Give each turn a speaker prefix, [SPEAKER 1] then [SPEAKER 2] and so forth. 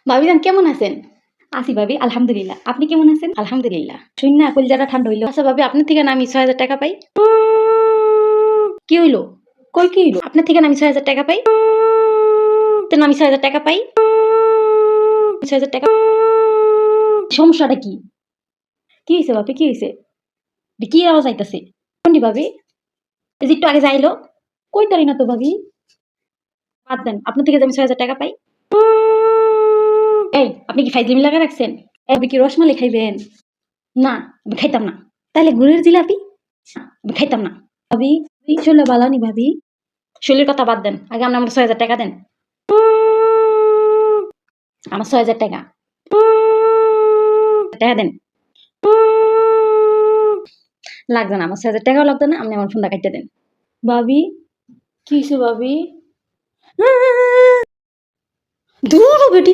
[SPEAKER 1] ভাবিজান কেমন আছেন?
[SPEAKER 2] আছি ভাবি, আলহামদুলিল্লাহ। আপনি কেমন আছেন?
[SPEAKER 1] আলহামদুলিল্লাহ। শুন না কলিজাটা ঠান্ডা হইলো। আচ্ছা ভাবি আপনার থেকে না আমি ৬,০০০ টাকা পাই। কি হইলো?
[SPEAKER 2] কই কি হইলো?
[SPEAKER 1] আপনার থেকে না আমি ৬,০০০ টাকা পাই। তো না আমি ৬,০০০ টাকা পাই। ৬,০০০ টাকা। সমস্যাটা কি?
[SPEAKER 2] কি হইছে ভাবি, কি হইছে?
[SPEAKER 1] কি আওয়াজ আইতাছে? কোনটি ভাবি? এই যে একটু আগে যাইলো।
[SPEAKER 2] কই তারি না তো ভাবি।
[SPEAKER 1] বাদ দেন। আপনার থেকে যে আমি ৬,০০০ টাকা পাই। এই আপনি কি ফাইজলামি লাগা রাখছেন?
[SPEAKER 2] ভাবি কি রসমালাই খাইবেন?
[SPEAKER 1] না, আমি খাইতাম না।
[SPEAKER 2] তাহলে গুড়ের জিলাপি?
[SPEAKER 1] আমি খাইতাম না।
[SPEAKER 2] ভাবি চলে বালানি ভাবি।
[SPEAKER 1] শৈলীর কথা বাদ দেন। আগে আপনি আমার ৬,০০০ টাকা দেন। আমার ৬,০০০ টাকা। টাকা দেন। লাগবে না। আমার ৬,০০০ টাকাও লাগবে না। আপনি আমার ফোনটা কাইটে দেন।
[SPEAKER 2] ভাবি কি হইছে ভাবি?
[SPEAKER 1] দূর বেটি।